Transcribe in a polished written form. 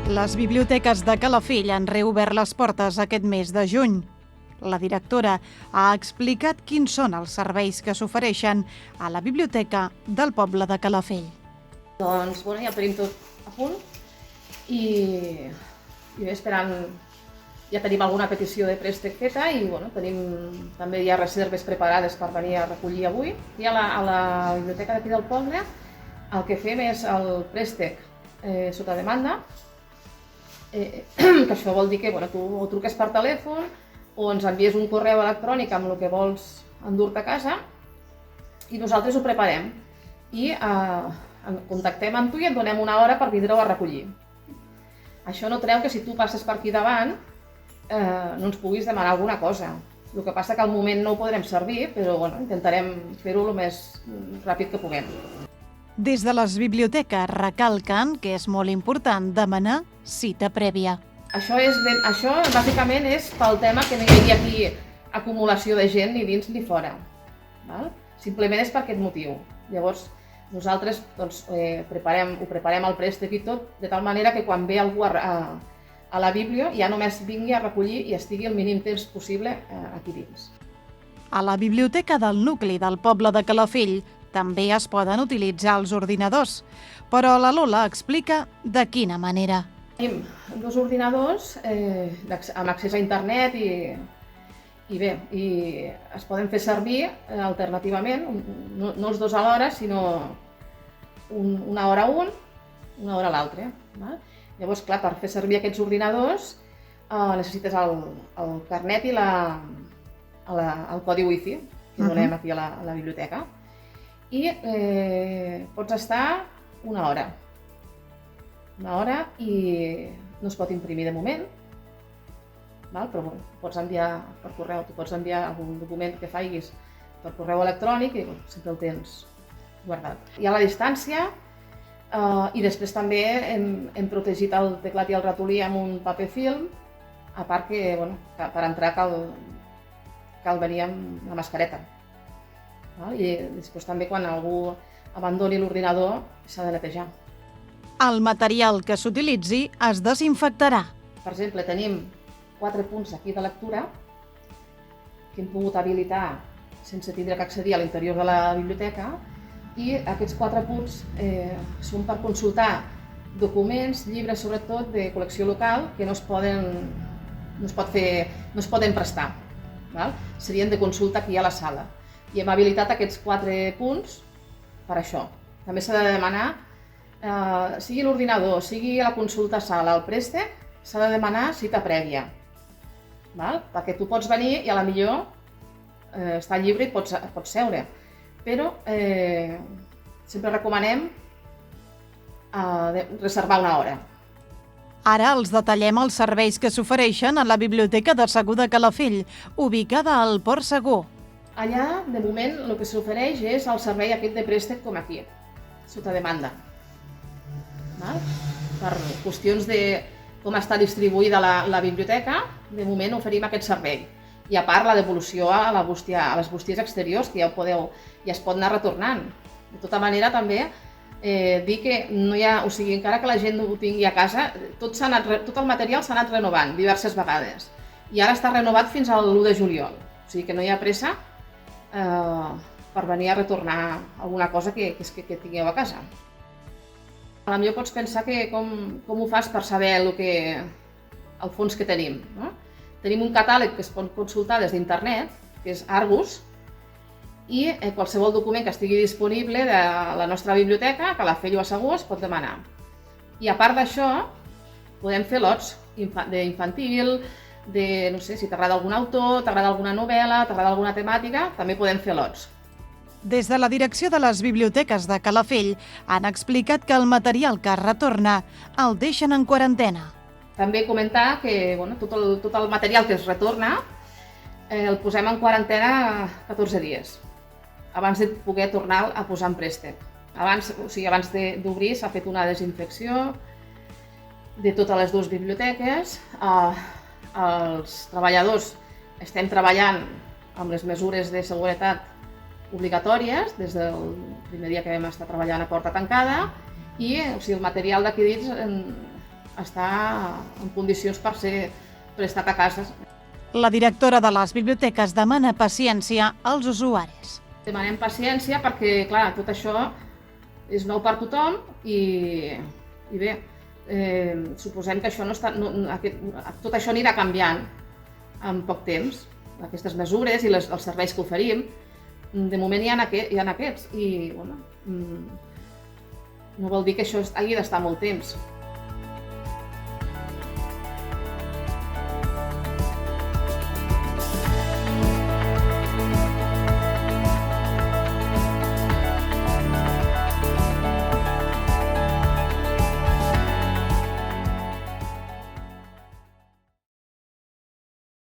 Les biblioteques de Calafell han reobert les portes aquest mes de juny. La directora ha explicat quins són els serveis que s'ofereixen a la biblioteca del poble de Calafell. Doncs ja ho tenim tot a punt i bé, esperant, ja tenim alguna petició de préstec feta i tenim també ja reserves preparades per venir a recollir avui. I a la biblioteca d'aquí del poble el que fem és el préstec sota demanda, que això vol dir que tu o truques per telèfon o ens envies un correu electrònic amb el que vols endur-te a casa i nosaltres ho preparem i contactem amb tu i et donem una hora per vindre-ho a recollir. Això no treu que si tu passes per aquí davant no ens puguis demanar alguna cosa. El que passa que al moment no ho podrem servir, però intentarem fer-ho el més ràpid que puguem. Des de les biblioteques recalquen que és molt important demanar cita prèvia. Això bàsicament és pel tema que no hi hagi aquí acumulació de gent ni dins ni fora. Simplement és per aquest motiu. Llavors nosaltres ho preparem el préstec i tot, de tal manera que quan ve algú a la bíblio ja només vingui a recollir i estigui el mínim temps possible aquí dins. A la biblioteca del nucli del poble de Calafell també es poden utilitzar els ordinadors, però la Lola explica de quina manera. Tenim 2 ordinadors amb accés a internet i es poden fer servir alternativament, no els 2 alhora, sinó una hora un, una hora l'altre. Llavors, clar, per fer servir aquests ordinadors necessites el carnet i el codi wifi que donem aquí a la biblioteca. I pots estar una hora i no es pot imprimir de moment, però pots enviar per correu, tu pots enviar algun document que facis per correu electrònic i sempre el tens guardat. I a la distància, i després també hem protegit el teclat i el ratolí amb un paper film, a part que per entrar cal venir amb la mascareta. I després també quan algú abandoni l'ordinador s'ha de netejar. El material que s'utilitzi es desinfectarà. Per exemple, tenim 4 punts aquí de lectura que hem pogut habilitar sense tindre que accedir a l'interior de la biblioteca i aquests 4 punts són per consultar documents, llibres sobretot de col·lecció local que no es poden prestar. Serien de consulta aquí a la sala. I hem habilitat aquests 4 punts per això. També s'ha de demanar, sigui l'ordinador, sigui la consulta a sala, el préstec, s'ha de demanar cita prèvia. Perquè tu pots venir i a la millor està lliure i pots seure. Però sempre recomanem reservar una hora. Ara els detallem els serveis que s'ofereixen a la Biblioteca de Segur de Calafell, ubicada al Port Segur. Allà, de moment, el que s'ofereix és el servei aquest de préstec com aquí, sota demanda. Per qüestions de com està distribuïda la biblioteca, de moment oferim aquest servei. I a part la devolució a les bústies exteriors, que ja es pot anar retornant. De tota manera, també dir que no hi ha, encara que la gent ho tingui a casa, tot el material s'ha anat renovant diverses vegades. I ara està renovat fins a l'1 de juliol. O sigui que no hi ha pressa per venir a retornar alguna cosa que tingueu a casa. Potser pots pensar que com ho fas per saber el fons que tenim. Tenim un catàleg que es pot consultar des d'internet, que és Argus, i qualsevol document que estigui disponible de la nostra biblioteca, Calafell o a Segur, es pot demanar. I a part d'això, podem fer lots d'infantil, no sé, si t'agrada algun autor, t'agrada alguna novel·la, t'agrada alguna temàtica, també podem fer lots. Des de la direcció de les biblioteques de Calafell han explicat que el material que es retorna el deixen en quarantena. També comentar que tot el material que es retorna el posem en quarantena 14 dies, abans de poder tornar a posar en préstec. Abans d'obrir s'ha fet una desinfecció de totes les 2 biblioteques. Els treballadors estem treballant amb les mesures de seguretat obligatòries des del primer dia que vam estar treballant a porta tancada i el material d'aquí dins està en condicions per ser prestat a cases. La directora de les biblioteques demana paciència als usuaris. Demanem paciència perquè, clar, tot això és nou per tothom i bé, suposem que això tot això anirà canviant en poc temps, aquestes mesures i els serveis que oferim. De moment hi ha aquests i no vol dir que això hagi d'estar molt temps.